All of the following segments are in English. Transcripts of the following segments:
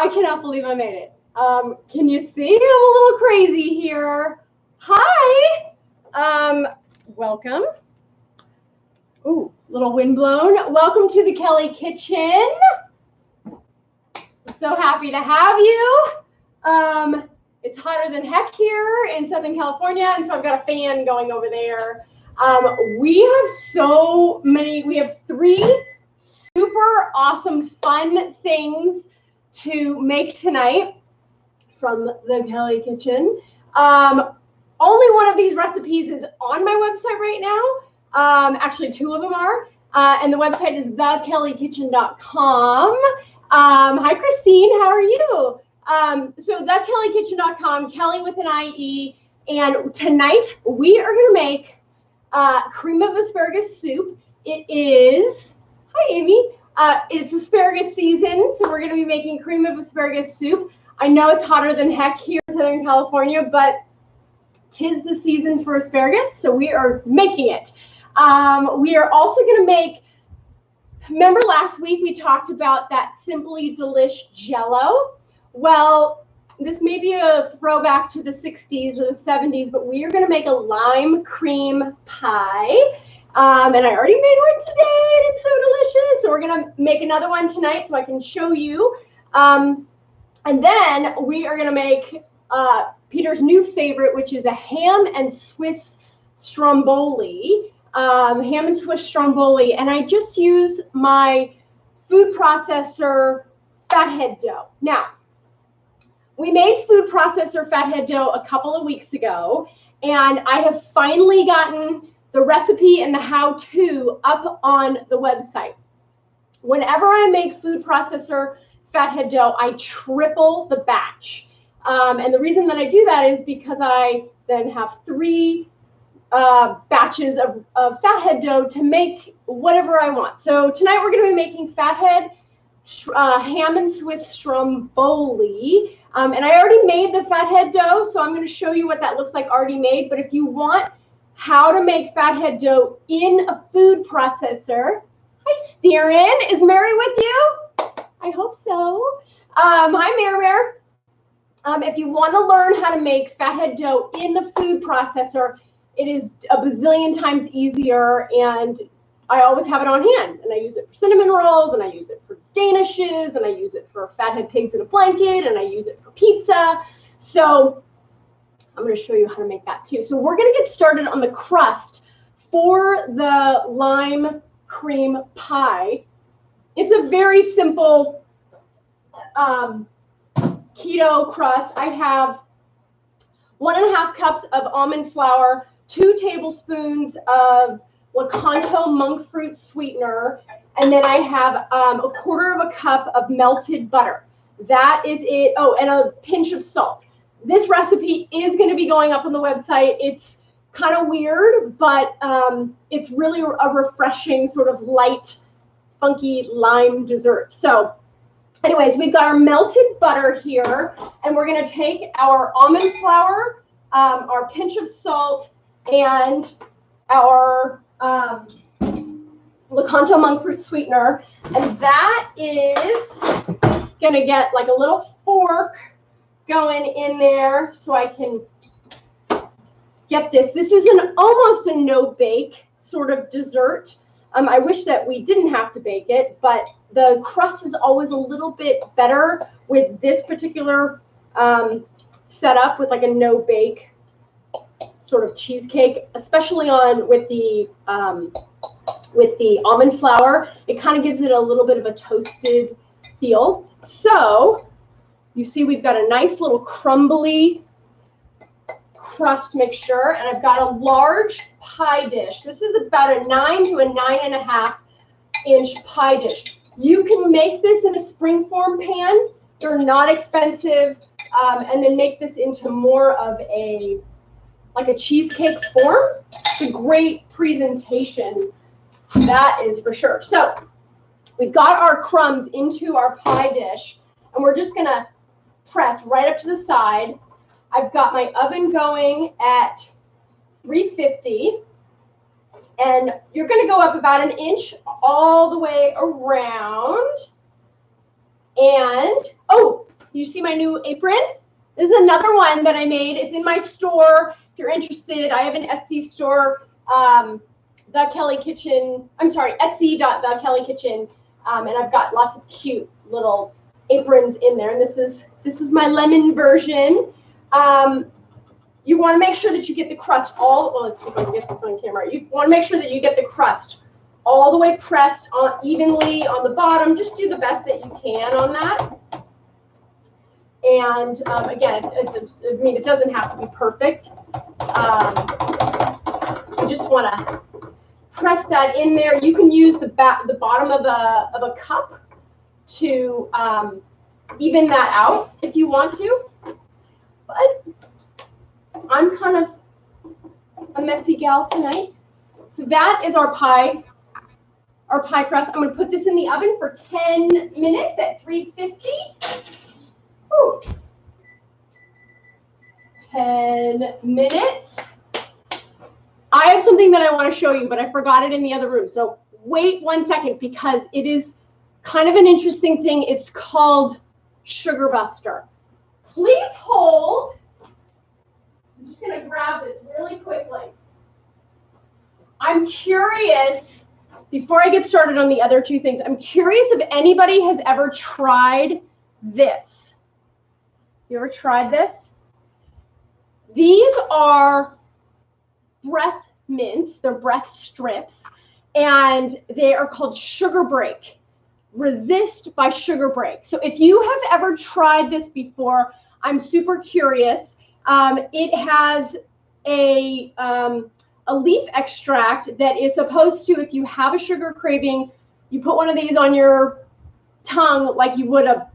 I cannot believe I made it. Can you see? I'm a little crazy here. Hi. Welcome. Ooh, little wind blown. Welcome to the Kellie kitchen. So happy to have you. It's hotter than heck here in Southern California, and so I've got a fan going over there. We have 3 super awesome, fun things to make tonight from the Kellie kitchen. Only one of these recipes is on my website right now. Actually, 2 of them are. And the website is thekelliekitchen.com. Hi, Christine. How are you? So thekelliekitchen.com, Kellie with an IE. And tonight we are going to make cream of asparagus soup. It is, hi, Amy. It's asparagus season, so we're going to be making cream of asparagus soup. I know it's hotter than heck here in Southern California, but 'tis the season for asparagus, so we are making it. We are also going to make, remember last week we talked about that Simply Delish Jello? Well, this may be a throwback to the 60s or the 70s, but we are going to make a lime cream pie. And I already made one today, and it's so delicious. So we're going to make another one tonight so I can show you. And then we are going to make Peter's new favorite, which is a ham and Swiss Stromboli. Ham and Swiss Stromboli. And I just use my food processor fathead dough. Now, we made food processor fathead dough a couple of weeks ago, and I have finally gotten the recipe and the how-to up on the website. Whenever I make food processor fathead dough, I triple the batch. And the reason that I do that is because I then have 3 batches of fathead dough to make whatever I want. So tonight we're going to be making fathead ham and Swiss Stromboli. And I already made the fathead dough, so I'm going to show you what that looks like already made. But if you want how to make fathead dough in a food processor, hi, Steerin. Is Mary with you? I hope so. Hi, Mary. If you want to learn how to make fathead dough in the food processor, it is a bazillion times easier, and I always have it on hand. And I use it for cinnamon rolls, and I use it for danishes, and I use it for fathead pigs in a blanket, and I use it for pizza. So I'm going to show you how to make that too. So we're going to get started on the crust for the lime cream pie. It's a very simple keto crust. I have 1.5 cups of almond flour, 2 tablespoons of Lakanto monk fruit sweetener, and then I have 1/4 cup of melted butter. That is it. Oh, and a pinch of salt. This recipe is going to be going up on the website. It's kind of weird, but it's really a refreshing sort of light, funky lime dessert. So anyways, we've got our melted butter here, and we're going to take our almond flour, our pinch of salt, and our Lakanto monk fruit sweetener, and that is going to get like a little fork going in there so I can get this. This is almost a no-bake sort of dessert. I wish that we didn't have to bake it, but the crust is always a little bit better with this particular setup with like a no-bake sort of cheesecake, especially with the almond flour. It kind of gives it a little bit of a toasted feel. So you see we've got a nice little crumbly crust mixture, and I've got a large pie dish. This is about a 9 to a 9.5 inch pie dish. You can make this in a springform pan. They're not expensive, and then make this into more of a cheesecake form. It's a great presentation, that is for sure. So we've got our crumbs into our pie dish, and we're just going to press right up to the side. I've got my oven going at 350, and you're going to go up about 1 inch all the way around. And, oh, You see my new apron? This is another one that I made. It's in my store. If you're interested, I have an Etsy store, The Kellie Kitchen. I'm sorry, Etsy.TheKellieKitchen, and I've got lots of cute little aprons in there. And this is my lemon version. You want to make sure that you get the crust let's see if I can get this on camera. You want to make sure that you get the crust all the way pressed on evenly on the bottom. Just do the best that you can on that. And again, it doesn't have to be perfect. You just want to press that in there. You can use the bottom of a cup to even that out if you want to. But I'm kind of a messy gal tonight. So that is our pie crust. I'm going to put this in the oven for 10 minutes at 350. Ooh. 10 minutes. I have something that I want to show you, but I forgot it in the other room. So wait 1 second because it is kind of an interesting thing. It's called Sugar Buster. Please hold. I'm just going to grab this really quickly. I'm curious, before I get started on the other two things, I'm curious if anybody has ever tried this. You ever tried this? These are breath mints. They're breath strips, and they are called Sugar Break. Resist by Sugar Break. So if you have ever tried this before, I'm super curious. It has a leaf extract that is supposed to, if you have a sugar craving, you put one of these on your tongue like you would a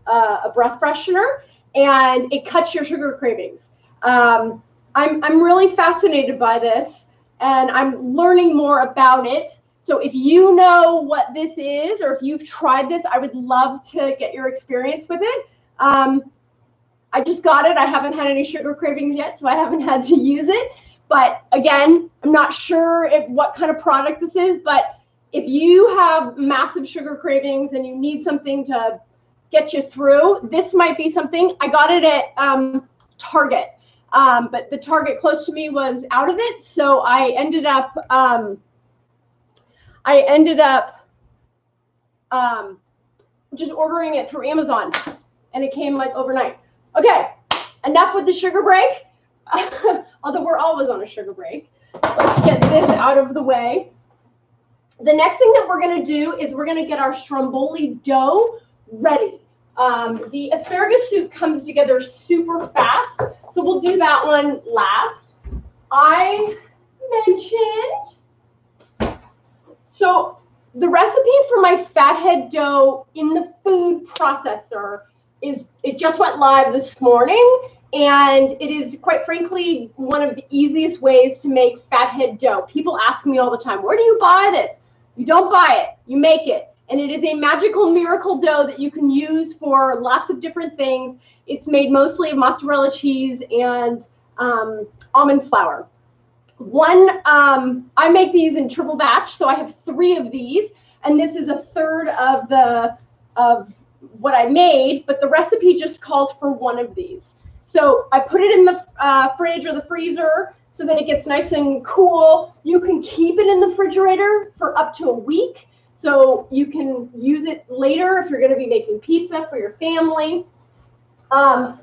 breath freshener, and it cuts your sugar cravings. I'm really fascinated by this, and I'm learning more about it. So if you know what this is, or if you've tried this, I would love to get your experience with it. I just got it. I haven't had any sugar cravings yet, so I haven't had to use it. But again, I'm not sure what kind of product this is, but if you have massive sugar cravings and you need something to get you through, this might be something. I got it at Target, but the Target close to me was out of it, so I ended up just ordering it through Amazon, and it came like overnight. Okay, enough with the sugar break. Although we're always on a sugar break. Let's get this out of the way. The next thing that we're going to do is we're going to get our Stromboli dough ready. The asparagus soup comes together super fast, so we'll do that one last. I mentioned, so the recipe for my fathead dough in the food processor it just went live this morning, and it is, quite frankly, one of the easiest ways to make fathead dough. People ask me all the time, where do you buy this? You don't buy it, you make it. And it is a magical miracle dough that you can use for lots of different things. It's made mostly of mozzarella cheese and almond flour. I make these in triple batch, so I have 3 of these, and this is a third of what I made, but the recipe just calls for 1 of these. So I put it in the fridge or the freezer so that it gets nice and cool. You can keep it in the refrigerator for up to a week, so you can use it later if you're going to be making pizza for your family. And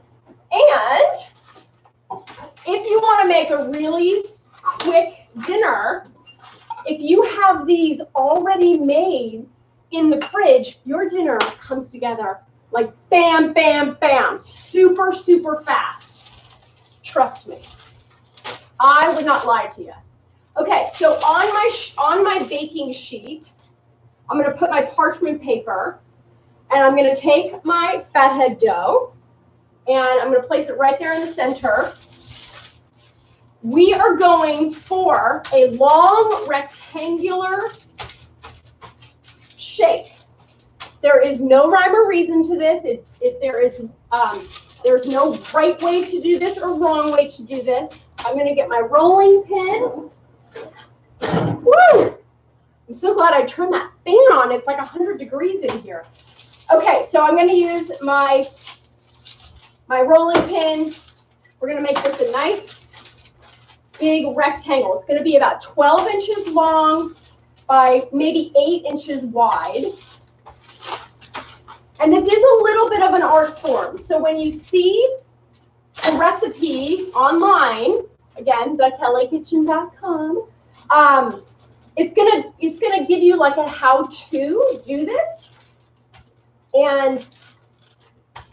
if you want to make a really quick dinner, if you have these already made in the fridge, your dinner comes together like bam, bam, bam, super, super fast. Trust me. I would not lie to you. Okay, so on my baking sheet, I'm going to put my parchment paper, and I'm going to take my fathead dough, and I'm going to place it right there in the center. We are going for a long rectangular shape. There is no rhyme or reason to this. There's no right way to do this or wrong way to do this. I'm going to get my rolling pin. Woo! I'm so glad I turned that fan on. It's like 100 degrees in here. Okay, so I'm going to use my my rolling pin. We're going to make this a nice big rectangle. It's going to be about 12 inches long by maybe 8 inches wide. And this is a little bit of an art form. So when you see a recipe online, again, thekelliekitchen.com, it's gonna give you like a how-to do this. And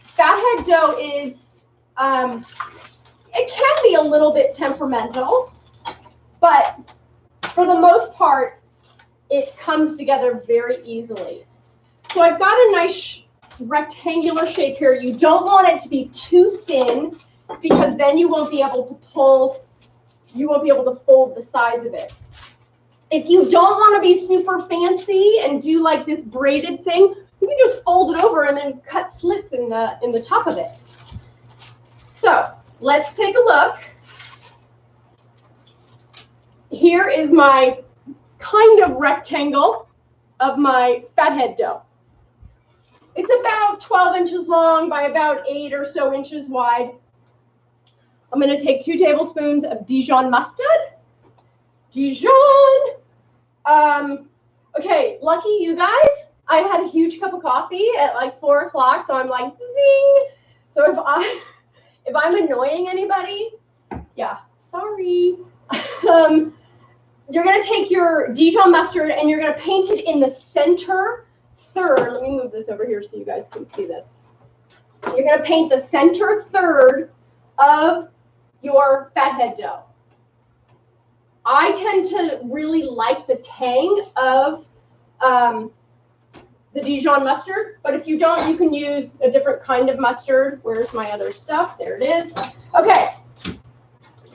fathead dough is it can be a little bit temperamental, but for the most part, it comes together very easily. So I've got a nice rectangular shape here. You don't want it to be too thin because then you won't be able to fold the sides of it. If you don't want to be super fancy and do like this braided thing, you can just fold it over and then cut slits in the top of it. So let's take a look. Here is my kind of rectangle of my fathead dough. It's about 12 inches long by about 8 or so inches wide. I'm going to take 2 tablespoons of Dijon mustard. Dijon. Okay, lucky you guys. I had a huge cup of coffee at like 4 o'clock, so I'm like, zing. So if I'm annoying anybody, yeah, sorry. You're going to take your Dijon mustard and you're going to paint it in the center third. Let me move this over here so you guys can see this. You're going to paint the center third of your fathead dough. I tend to really like the tang of the Dijon mustard, but if you don't, you can use a different kind of mustard. Where's my other stuff? There it is. Okay.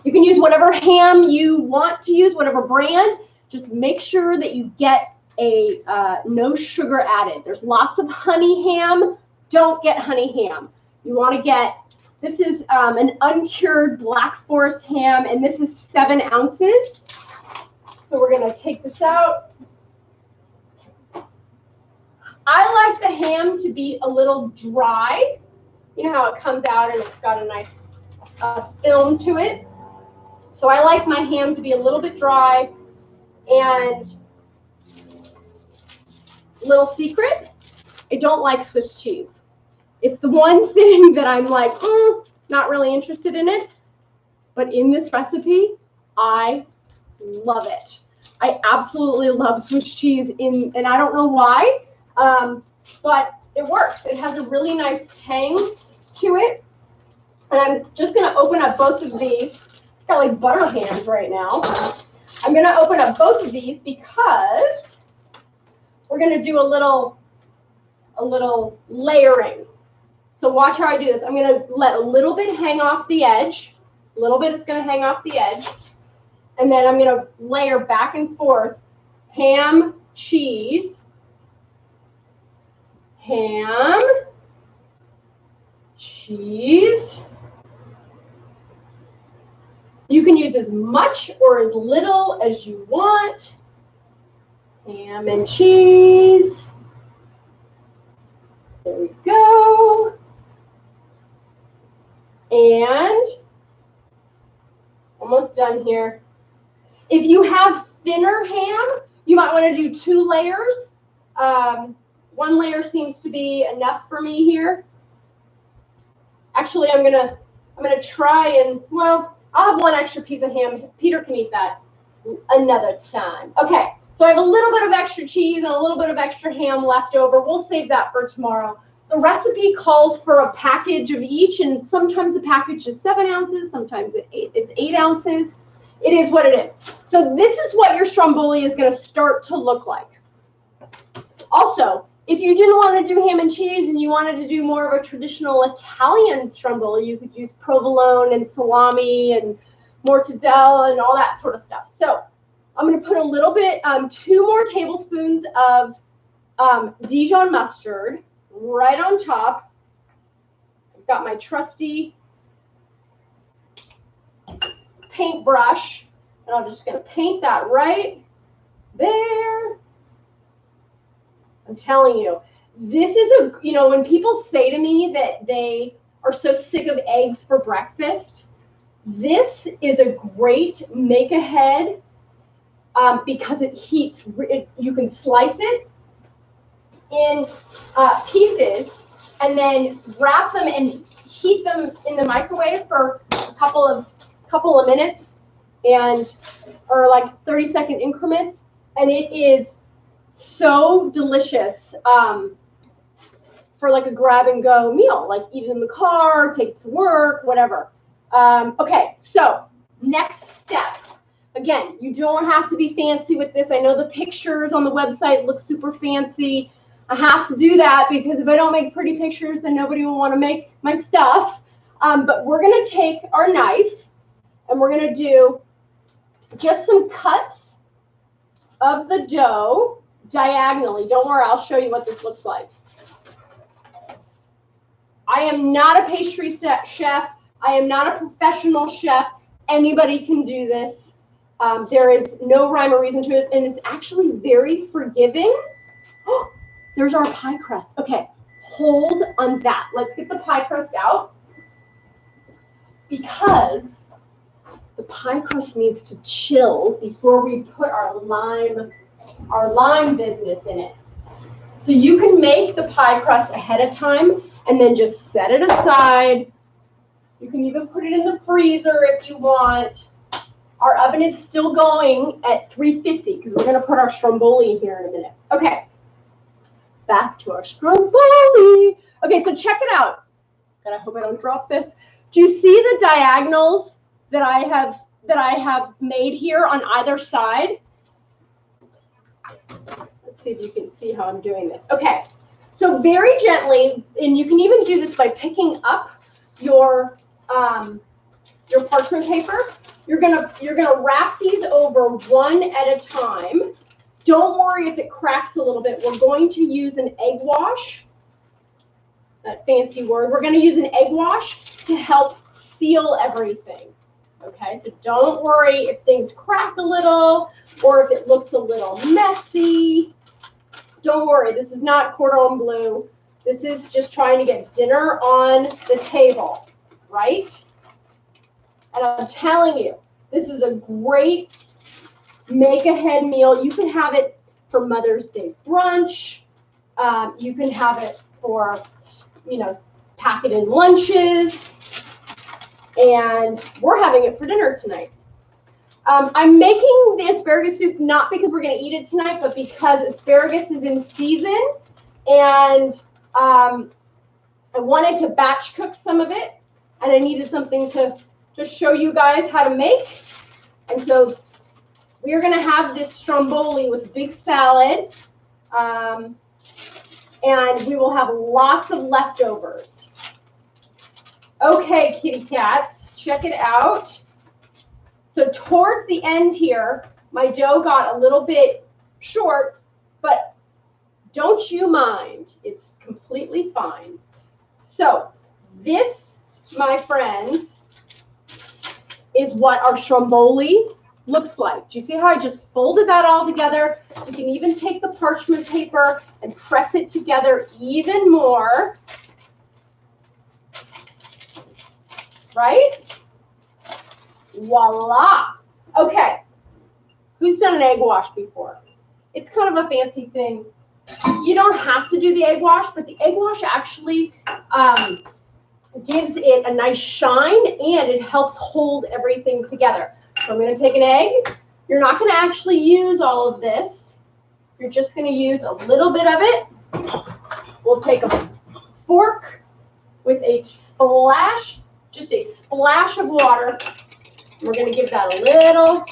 You can use whatever ham you want to use, whatever brand. Just make sure that you get a no sugar added. There's lots of honey ham. Don't get honey ham. You want to get, this is an uncured Black Forest ham, and this is 7 ounces. So we're going to take this out. I like the ham to be a little dry. You know how it comes out and it's got a nice film to it. So I like my ham to be a little bit dry. And little secret, I don't like Swiss cheese. It's the one thing that I'm like, not really interested in it. But in this recipe, I love it. I absolutely love Swiss cheese, and I don't know why, but it works. It has a really nice tang to it. And I'm just going to open up both of these. I've got like butter hands right now. I'm going to open up both of these because we're going to do a little layering. So watch how I do this. I'm going to let a little bit hang off the edge. A little bit is going to hang off the edge. And then I'm going to layer back and forth ham, cheese, ham, cheese. You can use as much or as little as you want. Ham and cheese. There we go. And almost done here. If you have thinner ham, you might want to do 2 layers. 1 layer seems to be enough for me here. Actually, I'm gonna try and, well, I'll have 1 extra piece of ham. Peter can eat that another time. Okay, so I have a little bit of extra cheese and a little bit of extra ham left over. We'll save that for tomorrow. The recipe calls for a package of each, and sometimes the package is 7 ounces, sometimes it's 8 ounces. It is what it is. So this is what your Stromboli is going to start to look like. Also, if you didn't want to do ham and cheese and you wanted to do more of a traditional Italian Stromboli, you could use provolone and salami and mortadella and all that sort of stuff. So I'm going to put a little bit, 2 more tablespoons of Dijon mustard right on top. I've got my trusty paintbrush, and I'm just going to paint that right there. I'm telling you, this is when people say to me that they are so sick of eggs for breakfast, this is a great make ahead because it heats. You can slice it in pieces and then wrap them and heat them in the microwave for a couple of minutes, and or like 30-second increments, and it is so delicious for like a grab and go meal, like eat it in the car, take it to work, whatever. Okay, so next step. Again, you don't have to be fancy with this. I know the pictures on the website look super fancy. I have to do that because if I don't make pretty pictures, then nobody will want to make my stuff. But we're going to take our knife and we're going to do just some cuts of the dough diagonally. Don't worry, I'll show you what this looks like. I am not a pastry chef. I am not a professional chef. Anybody can do this. There is no rhyme or reason to it, and it's actually very forgiving. There's our pie crust. Okay, hold on that. Let's get the pie crust out because the pie crust needs to chill before we put our lime business in it. So you can make the pie crust ahead of time and then just set it aside. You can even put it in the freezer if you want. Our oven is still going at 350 because we're going to put our stromboli in here in a minute. Okay, back to our stromboli. Okay, so check it out. God, I hope I don't drop this. Do you see the diagonals that I have made here on either side? Let's see if you can see how I'm doing this. Okay, so very gently, and you can even do this by picking up your parchment paper. You're gonna wrap these over one at a time. Don't worry if it cracks a little bit. We're going to use an egg wash. That fancy word. We're going to use an egg wash to help seal everything. Okay, so don't worry if things crack a little or if it looks a little messy. Don't worry, this is not cordon bleu. This is just trying to get dinner on the table, right? And I'm telling you, this is a great make-ahead meal. You can have it for Mother's Day brunch. You can have it for, pack it in lunches. And we're having it for dinner tonight. I'm making the asparagus soup not because we're going to eat it tonight, but because asparagus is in season. And I wanted to batch cook some of it. And I needed something to show you guys how to make. And so we are going to have this stromboli with big salad. And we will have lots of leftovers. Okay, kitty cats, check it out. So towards the end here, my dough got a little bit short, but don't you mind. It's completely fine. So this, my friends, is what our stromboli looks like. Do you see how I just folded that all together? You can even take the parchment paper and press it together even more. Right? Voila. Okay. Who's done an egg wash before? It's kind of a fancy thing. You don't have to do the egg wash, but the egg wash actually gives it a nice shine and it helps hold everything together. So I'm going to take an egg. You're not going to actually use all of this. You're just going to use a little bit of it. We'll take a fork with a splash, just a splash of water. We're going to give that a little,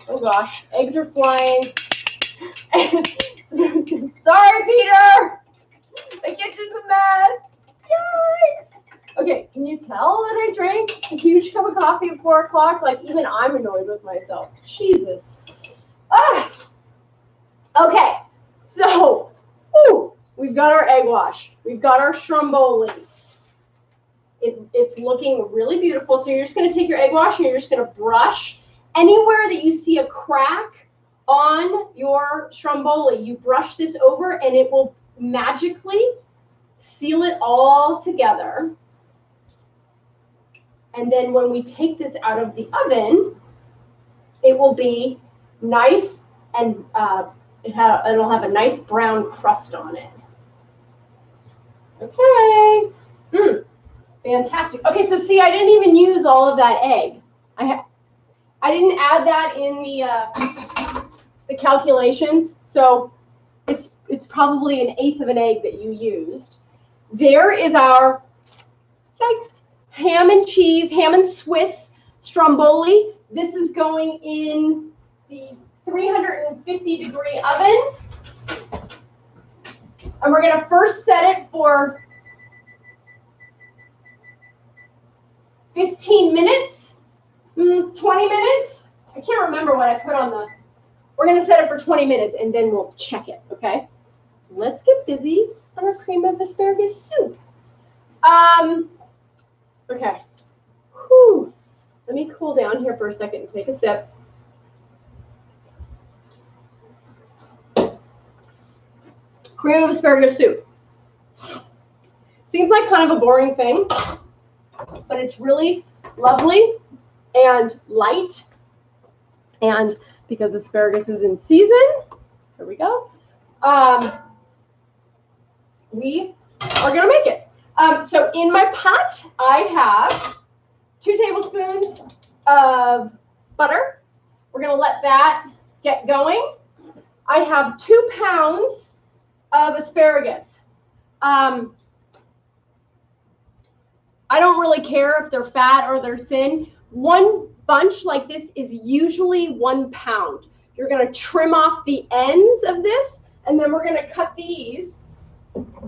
oh gosh, eggs are flying. Sorry, Peter. The kitchen's a mess. Yikes. Okay, can you tell that I drank a huge cup of coffee at 4 o'clock? Like, even I'm annoyed with myself. Jesus. Ah. Okay, so, we've got our egg wash. We've got our stromboli. It's looking really beautiful. So you're just going to take your egg wash and you're just going to brush anywhere that you see a crack on your stromboli. You brush this over and it will magically seal it all together. And then when we take this out of the oven, it will be nice and it'll have a nice brown crust on it. Okay. Fantastic. Okay, so see, I didn't even use all of that egg. I didn't add that in the calculations, so it's probably 1/8 of an egg that you used. There is our, yikes, ham and Swiss Stromboli. This is going in the 350-degree oven. And we're going to first set it for 15 minutes, 20 minutes. I can't remember what I put on the, we're going to set it for 20 minutes and then we'll check it, okay? Let's get busy on our cream of asparagus soup. Okay. Whew. Let me cool down here for a second and take a sip. Cream of asparagus soup. Seems like kind of a boring thing, but it's really lovely and light. And because asparagus is in season, here we go. We are going to make it. So in my pot, I have 2 tablespoons of butter. We're going to let that get going. I have 2 pounds of asparagus. I don't really care if they're fat or they're thin. One bunch like this is usually 1 pound. You're going to trim off the ends of this, and then we're going to cut these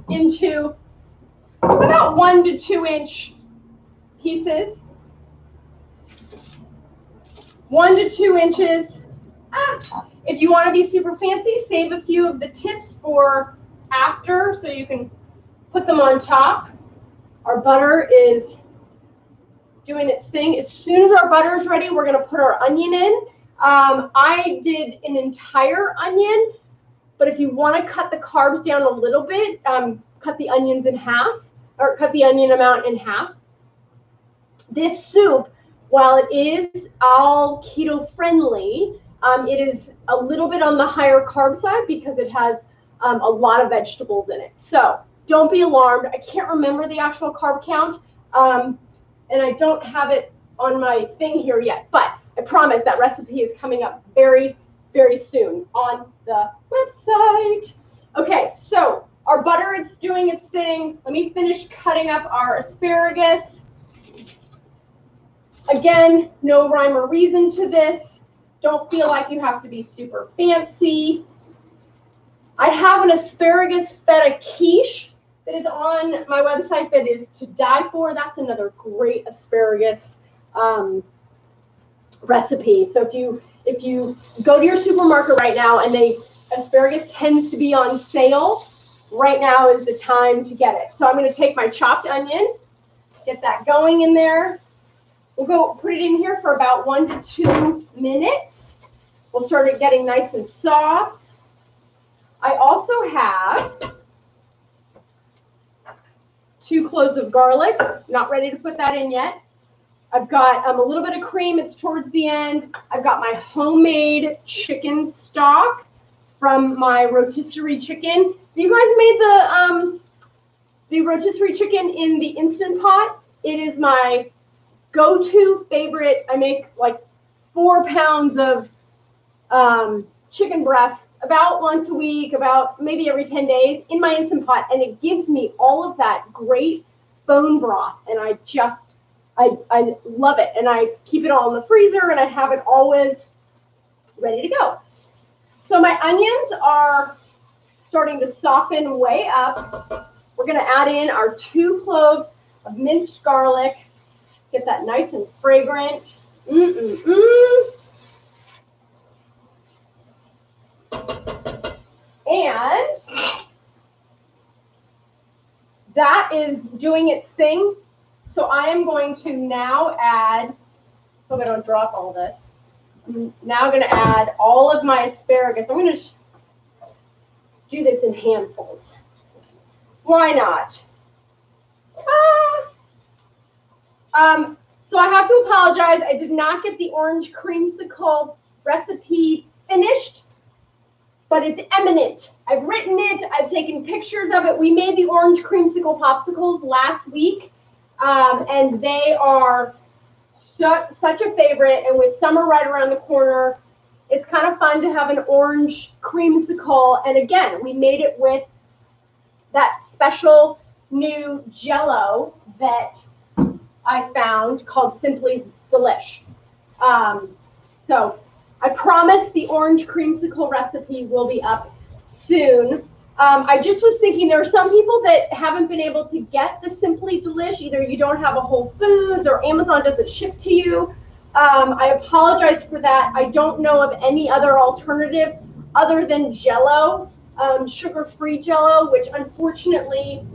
into about 1 to 2 inch pieces. 1 to 2 inches. If you want to be super fancy, save a few of the tips for after so you can put them on top. Our butter is doing its thing. As soon as our butter is ready, we're going to put our onion in. I did an entire onion, but if you want to cut the carbs down a little bit, cut the onions in half, or cut the onion amount in half. This soup, while it is all keto friendly, it is a little bit on the higher carb side because it has a lot of vegetables in it. So don't be alarmed. I can't remember the actual carb count, and I don't have it on my thing here yet, but I promise that recipe is coming up very, very soon on the website. Okay, so our butter is doing its thing. Let me finish cutting up our asparagus. Again, no rhyme or reason to this. Don't feel like you have to be super fancy. I have an asparagus feta quiche that is on my website that is to die for. That's another great asparagus recipe. So if you go to your supermarket right now and asparagus tends to be on sale, right now is the time to get it. So I'm going to take my chopped onion, get that going in there. We'll go put it in here for about 1 to 2 minutes. We'll start it getting nice and soft. I also have 2 cloves of garlic. Not ready to put that in yet. I've got a little bit of cream. It's towards the end. I've got my homemade chicken stock from my rotisserie chicken. You guys made the rotisserie chicken in the Instant Pot. It is my go-to favorite. I make like 4 pounds of chicken breast about once a week, about maybe every 10 days in my Instant Pot, and it gives me all of that great bone broth, and I love it, and I keep it all in the freezer, and I have it always ready to go. So my onions are starting to soften way up. We're going to add in our 2 cloves of minced garlic. Get that nice and fragrant. And that is doing its thing. So I am going to now add, hope I don't drop all this. I'm now going to add all of my asparagus. I'm going to do this in handfuls. Why not? So So I have to apologize. I did not get the orange creamsicle recipe finished, but it's imminent. I've written it. I've taken pictures of it. We made the orange creamsicle popsicles last week, and they are such a favorite. And with summer right around the corner, it's kind of fun to have an orange creamsicle. And again, we made it with that special new Jell-O that I found called Simply Delish. So I promise the orange creamsicle recipe will be up soon. I just was thinking there are some people that haven't been able to get the Simply Delish. Either you don't have a Whole Foods or Amazon doesn't ship to you. I apologize for that. I don't know of any other alternative other than Jell-O, sugar-free Jell-O, which unfortunately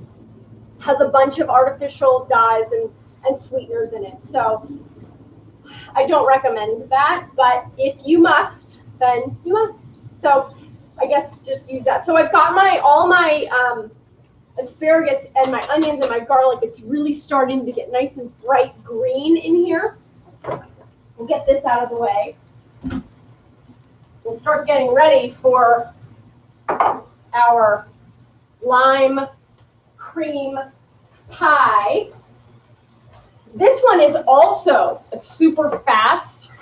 has a bunch of artificial dyes and sweeteners in it. So I don't recommend that, but if you must, then you must. So I guess just use that. So I've got all my asparagus and my onions and my garlic. It's really starting to get nice and bright green in here. We'll get this out of the way. We'll start getting ready for our lime cream pie. This one is also a super fast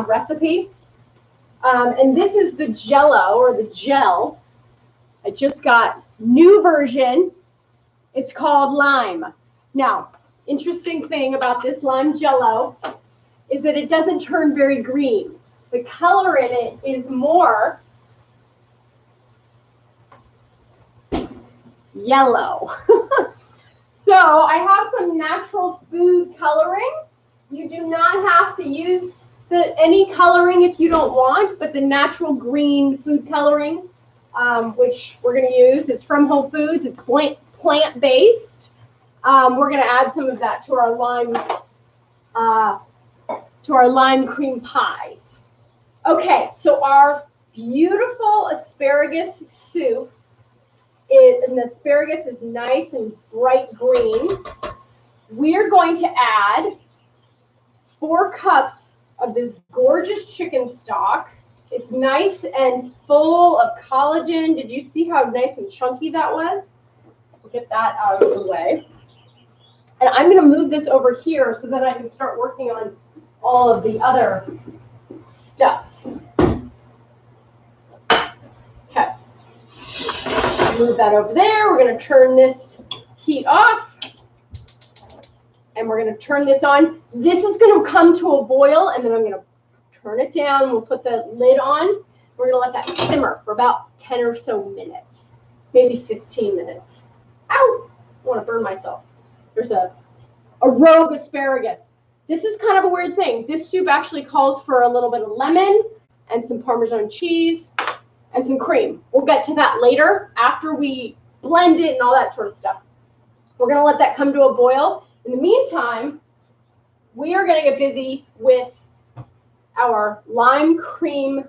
recipe. And this is the Jell-O or the gel. I just got new version. It's called lime. Now, interesting thing about this lime Jell-O is that it doesn't turn very green. The color in it is more yellow. So I have some natural food coloring. You do not have to use any coloring if you don't want, but the natural green food coloring, which we're going to use, it's from Whole Foods. It's plant-based. We're going to add some of that to our lime cream pie. Okay, so our beautiful asparagus soup and the asparagus is nice and bright green. We're going to add 4 cups of this gorgeous chicken stock. It's nice and full of collagen. Did you see how nice and chunky that was? We'll get that out of the way. And I'm going to move this over here so that I can start working on all of the other stuff. Okay. Move that over there. We're going to turn this heat off. And we're going to turn this on. This is going to come to a boil, and then I'm going to turn it down. We'll put the lid on. We're going to let that simmer for about 10 or so minutes, maybe 15 minutes. Ow! I want to burn myself. There's a rogue asparagus. This is kind of a weird thing. This soup actually calls for a little bit of lemon and some Parmesan cheese and some cream. We'll get to that later after we blend it and all that sort of stuff. We're going to let that come to a boil. In the meantime, we are going to get busy with our lime cream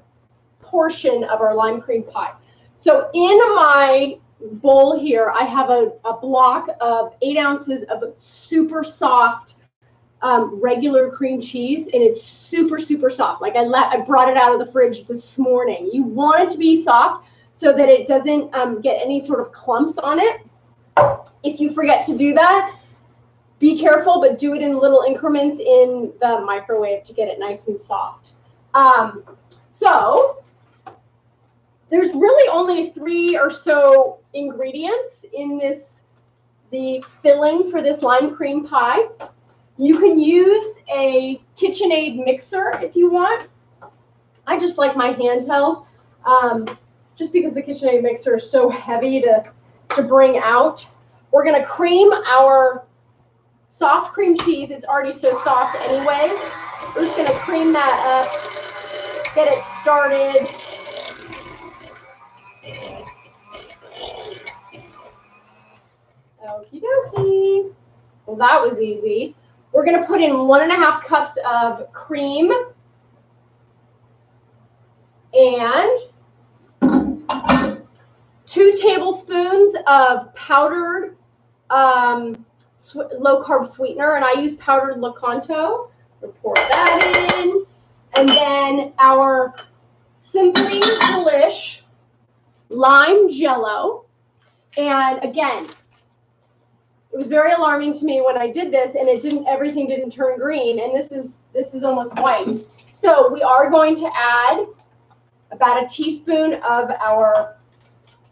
portion of our lime cream pie. So in my bowl here, I have a block of 8 ounces of super soft regular cream cheese, and it's super, super soft. Like I brought it out of the fridge this morning. You want it to be soft so that it doesn't get any sort of clumps on it. If you forget to do that, be careful, but do it in little increments in the microwave to get it nice and soft. So there's really only 3 or so ingredients in the filling for this lime cream pie. You can use a KitchenAid mixer if you want. I just like my handheld, just because the KitchenAid mixer is so heavy to bring out. We're going to cream our soft cream cheese. It's already so soft anyways. We're just going to cream that up, get it started. Okie dokie. Well, that was easy. We're going to put in 1.5 cups of cream and 2 tablespoons of powdered low-carb sweetener, and I use powdered Lakanto. We'll pour that in. And then our Simply Delish lime jello. And again, it was very alarming to me when I did this, and everything didn't turn green, and this is almost white. So we are going to add about a teaspoon of our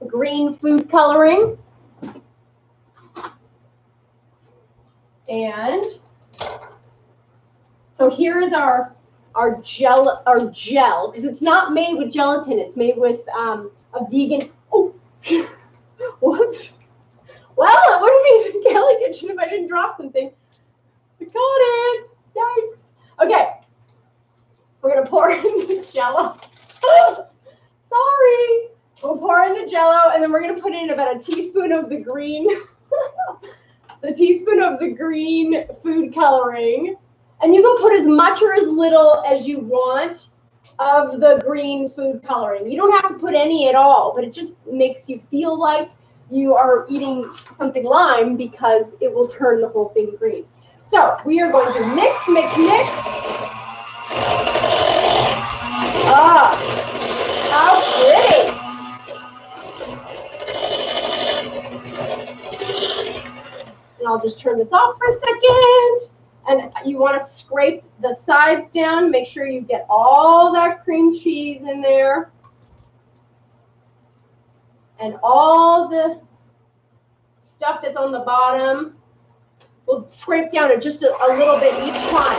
green food coloring. And so here is our gel, because it's not made with gelatin, it's made with a vegan. Oh, whoops. Well, it wouldn't be the Kellie kitchen if I didn't drop something. I got it. Yikes. Okay. We're going to pour in the Jello. Sorry. We'll pour in the Jello, and then we're going to put in about a teaspoon of the green, green food coloring. And you can put as much or as little as you want of the green food coloring. You don't have to put any at all, but it just makes you feel like you are eating something lime because it will turn the whole thing green. So we are going to mix. Ah, how pretty. And I'll just turn this off for a second. And you want to scrape the sides down. Make sure you get all that cream cheese in there. And all the stuff that's on the bottom, we'll scrape down it just a little bit each time.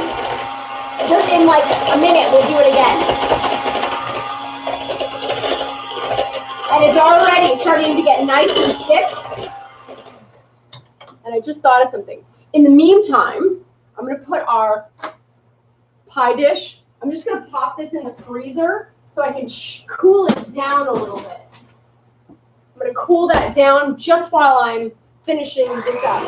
Just in like a minute, we'll do it again. And it's already starting to get nice and thick. And I just thought of something. In the meantime, I'm going to put our pie dish. I'm just going to pop this in the freezer so I can cool it down a little bit. I'm going to cool that down just while I'm finishing this up.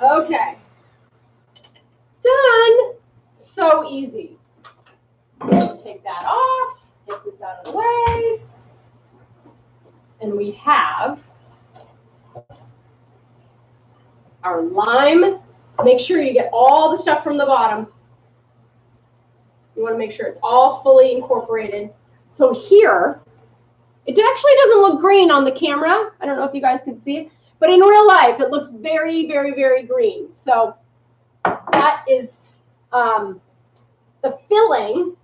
Okay. Done. So easy. Take that off. Get this out of the way. And we have our lime. Make sure you get all the stuff from the bottom. You want to make sure it's all fully incorporated. So here, it actually doesn't look green on the camera. I don't know if you guys can see it, but in real life, it looks very, very, very green. So that is the filling.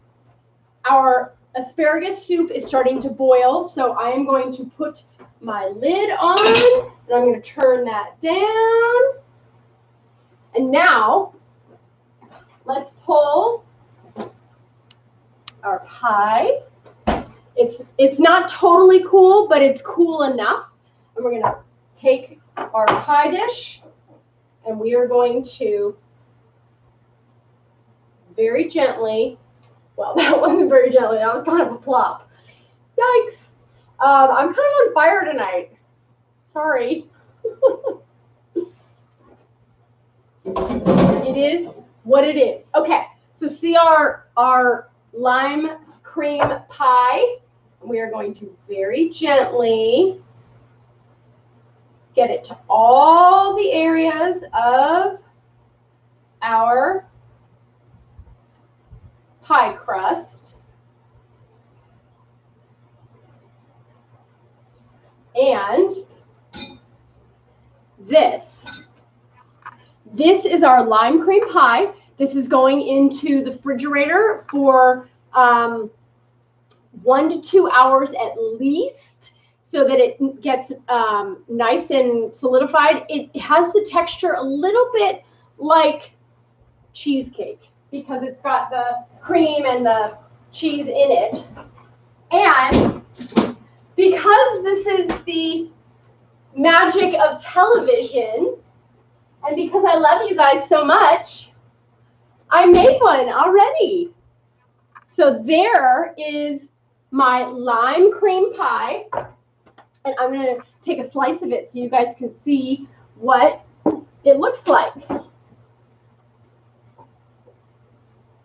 Our asparagus soup is starting to boil, so I am going to put my lid on, and I'm going to turn that down. And now, let's pull our pie. It's not totally cool, but it's cool enough. And we're going to take our pie dish, and we are going to very gently, well, that wasn't very gently, that was kind of a plop. Yikes. I'm kind of on fire tonight. Sorry. It is what it is. Okay, so see our lime cream pie. We are going to very gently get it to all the areas of our pie crust. And this is our lime cream pie. This is going into the refrigerator for 1 to 2 hours at least, so that it gets nice and solidified. It has the texture a little bit like cheesecake because it's got the cream and the cheese in it. And because this is the magic of television, and because I love you guys so much, I made one already. So there is my lime cream pie. And I'm going to take a slice of it so you guys can see what it looks like.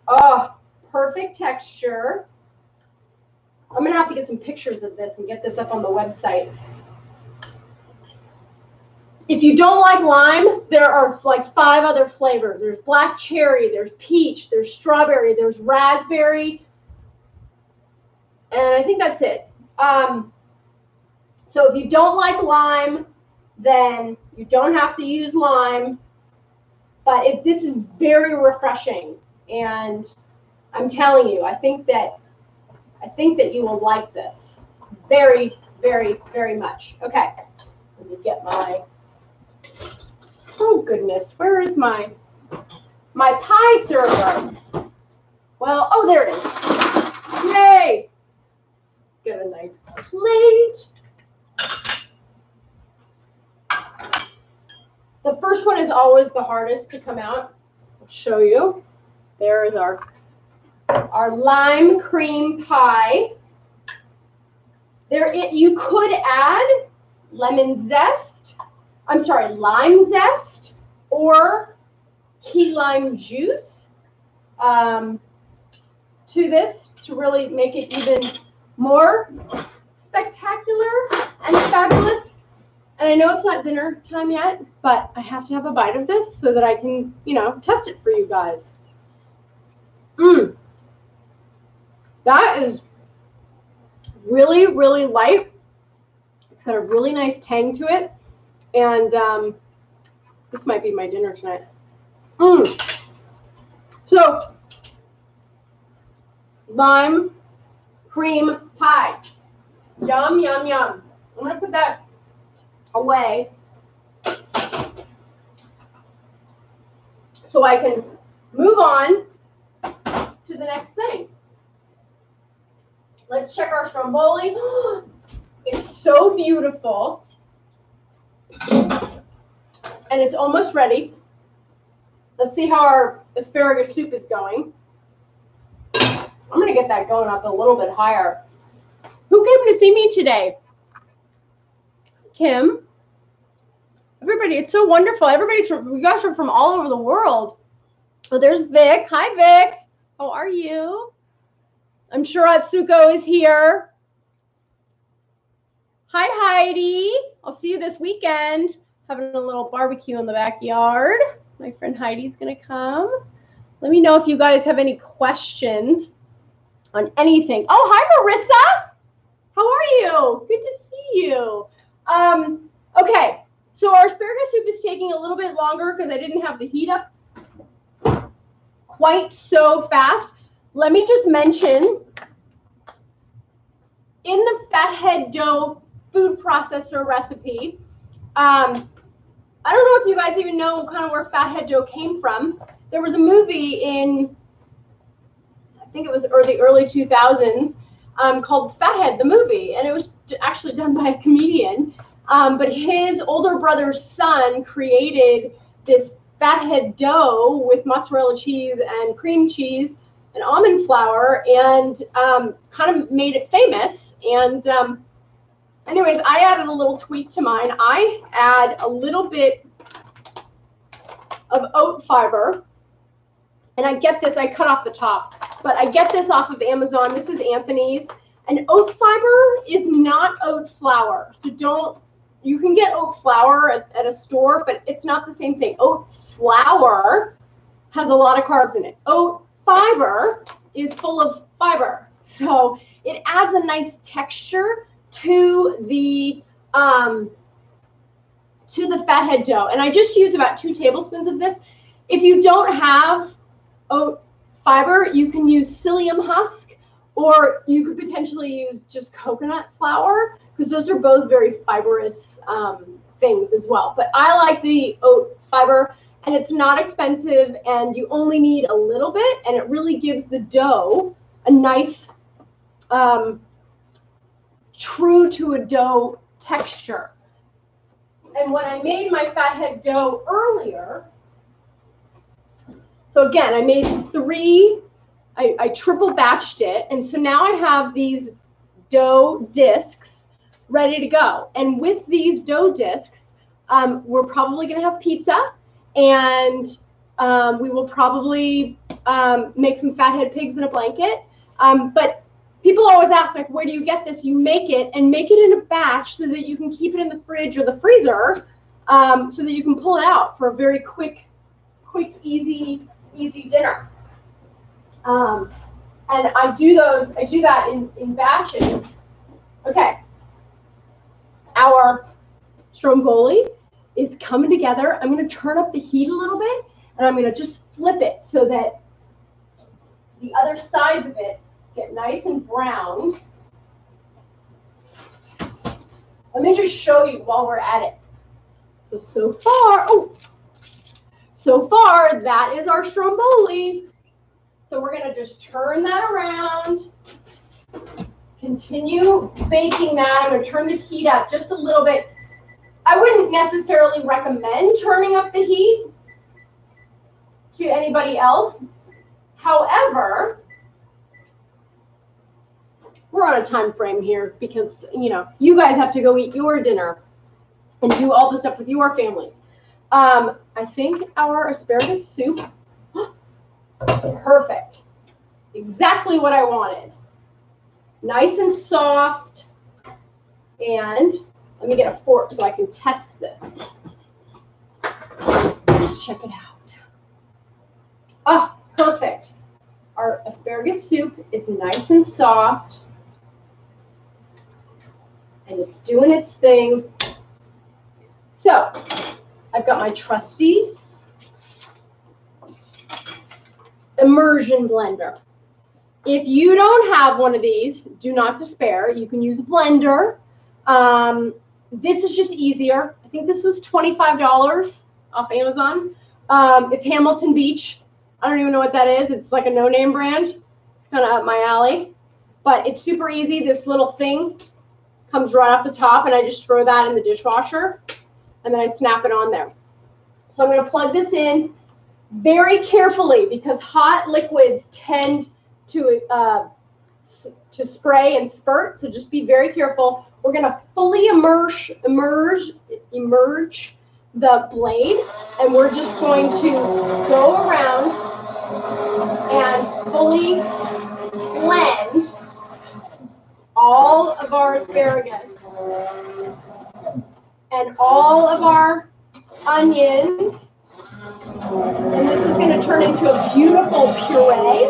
Oh, perfect texture. I'm going to have to get some pictures of this and get this up on the website. If you don't like lime, there are like 5 other flavors. There's black cherry, there's peach, there's strawberry, there's raspberry, and I think that's it. So if you don't like lime, then you don't have to use lime. But this is very refreshing, and I'm telling you, I think that you will like this very, very, very much. Okay, let me get my. Oh goodness, where is my pie server? Well, oh, there it is. Yay! Get a nice plate. The first one is always the hardest to come out. I'll show you. There is our lime cream pie. You could add lemon zest. I'm sorry, lime zest or key lime juice to this to really make it even more spectacular and fabulous. And I know it's not dinner time yet, but I have to have a bite of this so that I can, test it for you guys. That is really, really light. It's got a really nice tang to it. And this might be my dinner tonight. So, lime cream pie. Yum, yum, yum. I'm going to put that away so I can move on to the next thing. Let's check our Stromboli. It's so beautiful. And it's almost ready. Let's see how our asparagus soup is going. I'm going to get that going up a little bit higher. Who came to see me today? Kim. Everybody, it's so wonderful. You guys are from all over the world. Oh, there's Vic. Hi, Vic. How are you? I'm sure Atsuko is here. Hi, Heidi. I'll see you this weekend. Having a little barbecue in the backyard. My friend Heidi's going to come. Let me know if you guys have any questions on anything. Oh, hi, Marissa. How are you? Good to see you. Okay, so our asparagus soup is taking a little bit longer because I didn't have the heat up quite so fast. Let me just mention, in the fathead dough food processor recipe, I don't know if you guys even know kind of where fathead dough came from. There was a movie in, I think it was the early 2000s, called Fathead, the movie, and it was actually done by a comedian. But his older brother's son created this fathead dough with mozzarella cheese and cream cheese and almond flour, and kind of made it famous. And anyways, I added a little tweak to mine. I add a little bit of oat fiber, and I get this, I cut off the top, but I get this off of Amazon. This is Anthony's, and oat fiber is not oat flour, so you can get oat flour at a store, but it's not the same thing. Oat flour has a lot of carbs in it. Oat fiber is full of fiber, so it adds a nice texture to the fathead dough. And I just use about 2 tablespoons of this. If you don't have oat fiber, you can use psyllium husk, or you could potentially use just coconut flour, because those are both very fibrous things as well. But I like the oat fiber, and it's not expensive, and you only need a little bit, and it really gives the dough a nice true to a dough texture. And when I made my fathead dough earlier, so again, I made 3, I triple batched it, and so now I have these dough discs ready to go. And with these dough discs, we're probably going to have pizza, and we will probably make some fathead pigs in a blanket. But people always ask, like, where do you get this? You make it, and make it in a batch so that you can keep it in the fridge or the freezer, so that you can pull it out for a very quick, easy dinner. And I do that in batches. Okay. Our Stromboli is coming together. I'm going to turn up the heat a little bit, and I'm going to just flip it so that the other sides of it get nice and browned. Let me just show you while we're at it. So far, that is our Stromboli. So we're going to just turn that around. Continue baking that. I'm going to turn the heat up just a little bit. I wouldn't necessarily recommend turning up the heat to anybody else. However, we're on a time frame here because, you know, you guys have to go eat your dinner and do all the stuff with your families. I think our asparagus soup, perfect. Exactly what I wanted. Nice and soft. And let me get a fork so I can test this. Let's check it out. Ah, perfect. Our asparagus soup is nice and soft. And it's doing its thing. So, I've got my trusty immersion blender. If you don't have one of these, do not despair. You can use a blender. This is just easier. I think this was $25 off Amazon. It's Hamilton Beach. I don't even know what that is. It's like a no-name brand. It's kind of up my alley. But it's super easy. This little thing comes right off the top, and I just throw that in the dishwasher, and then I snap it on there. So I'm going to plug this in very carefully because hot liquids tend to spray and spurt, so just be very careful. We're going to fully immerse the blade, and we're just going to go around and fully blend all of our asparagus and all of our onions, and this is going to turn into a beautiful puree.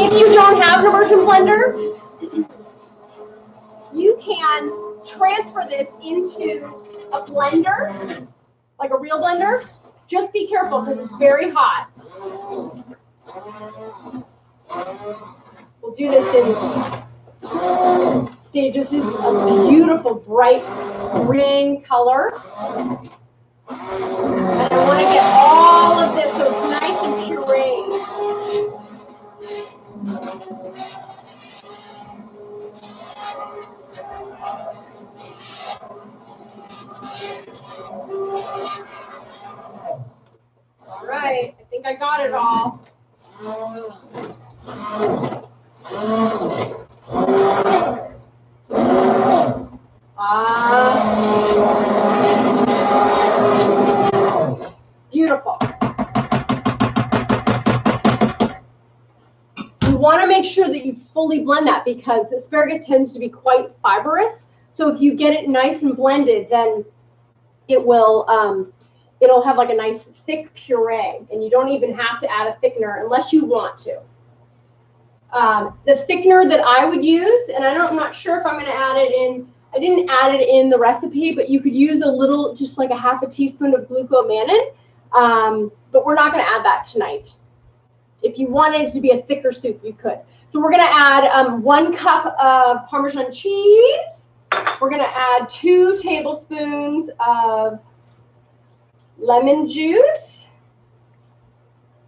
If you don't have an immersion blender, you can transfer this into a blender, like a real blender. Just be careful because it's very hot. We'll do this in stages. This is a beautiful bright green color. And I want to get all of this so it's nice and pureed. All right, I think I got it all. Beautiful. You want to make sure that you fully blend that because asparagus tends to be quite fibrous. So if you get it nice and blended, then it will it'll have like a nice thick puree, and you don't even have to add a thickener unless you want to. The thickener that I would use, and I'm not sure if I'm going to add it in, I didn't add it in the recipe, but you could use a little, just like a half a teaspoon of glucomannan, but we're not going to add that tonight. If you wanted it to be a thicker soup, you could. So we're going to add 1 cup of Parmesan cheese. We're going to add 2 tablespoons of lemon juice.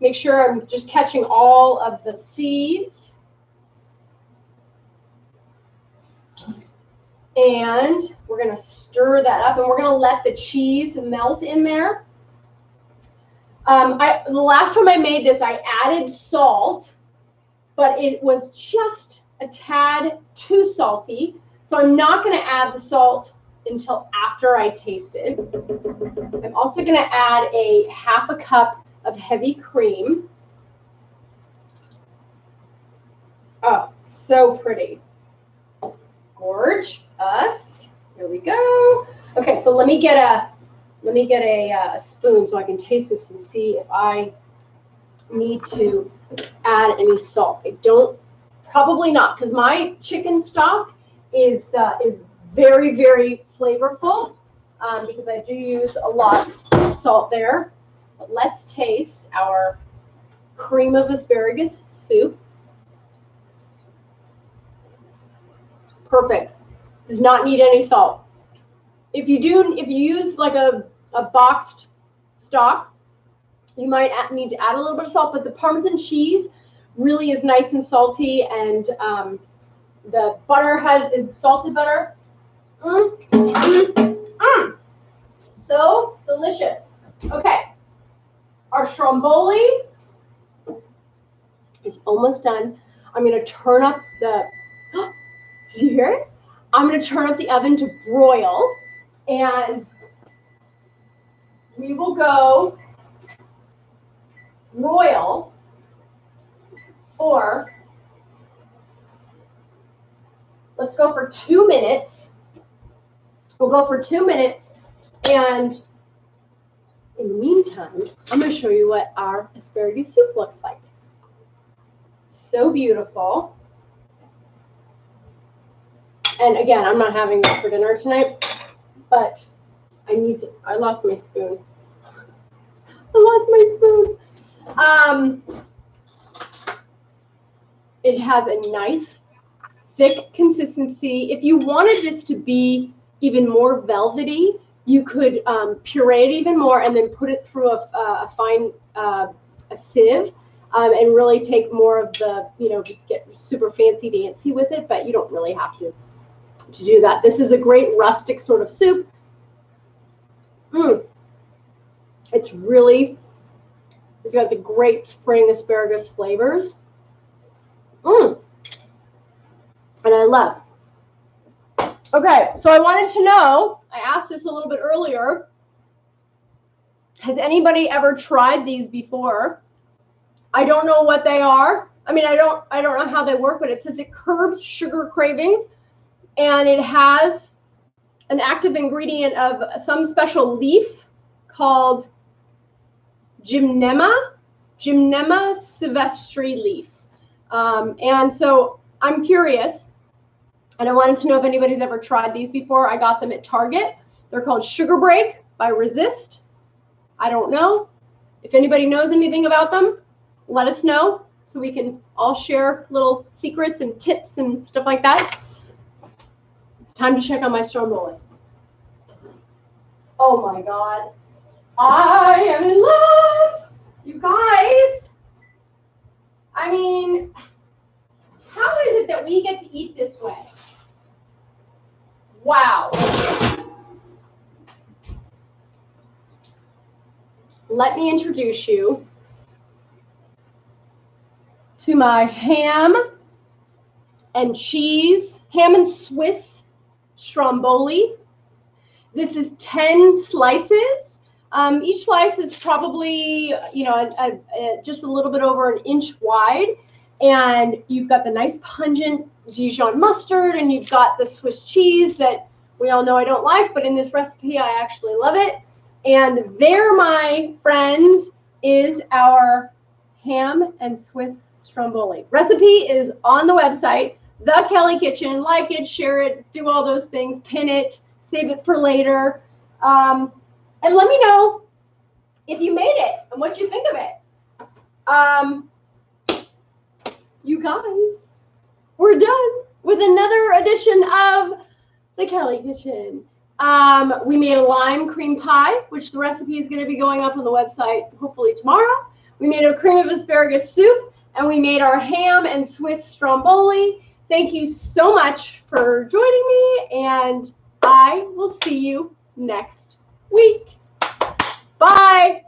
Make sure I'm just catching all of the seeds. And we're going to stir that up, and we're going to let the cheese melt in there. The last time I made this, I added salt, but it was just a tad too salty. So I'm not going to add the salt until after I taste it. I'm also going to add a half a cup of heavy cream. Oh, so pretty. Gorge us. Here we go. Okay, so let me get a spoon so I can taste this and see if I need to add any salt. I don't, probably not, because my chicken stock is very, very flavorful because I do use a lot of salt there. But let's taste our cream of asparagus soup. Perfect. Does not need any salt. If you use like a boxed stock, you might need to add a little bit of salt, but the Parmesan cheese really is nice and salty, and the butter is salted butter. So delicious. Okay, our Stromboli is almost done. I'm going to turn up the, did you hear it? I'm going to turn up the oven to broil, and we will go broil for, let's go for 2 minutes. We'll go for 2 minutes, and in the meantime, I'm going to show you what our asparagus soup looks like. So beautiful. And again, I'm not having this for dinner tonight, but I lost my spoon. It has a nice, thick consistency. If you wanted this to be even more velvety, you could puree it even more and then put it through a fine a sieve and really take more of the, get super fancy dancy with it, but you don't really have to do that. This is a great rustic sort of soup. It's got the great spring asparagus flavors. And I love. Okay, so I wanted to know, I asked this a little bit earlier, has anybody ever tried these before? I don't know what they are. I mean, I don't know how they work, but it says it curbs sugar cravings, and it has an active ingredient of some special leaf called Gymnema sylvestre leaf. And so I'm curious, and I wanted to know if anybody's ever tried these before. I got them at Target. They're called Sugar Break by Resist. I don't know. If anybody knows anything about them, let us know so we can all share little secrets and tips and stuff like that. It's time to check on my Stromboli. Oh my God. I am in love. You guys. I mean, how is it that we get to eat this way? Wow. Let me introduce you to my ham and Swiss Stromboli. This is 10 slices. Each slice is probably, just a little bit over 1 inch wide. And you've got the nice pungent Dijon mustard, and you've got the Swiss cheese that we all know I don't like, but in this recipe, I actually love it. And there, my friends, is our ham and Swiss Stromboli. Recipe is on the website, The Kellie Kitchen. Like it, share it, do all those things, pin it, save it for later. And let me know if you made it and what you think of it. You guys, we're done with another edition of The Kellie Kitchen. We made a lime cream pie, which the recipe is going to be going up on the website hopefully tomorrow. We made a cream of asparagus soup, and we made our ham and Swiss Stromboli. Thank you so much for joining me, and I will see you next week. Bye.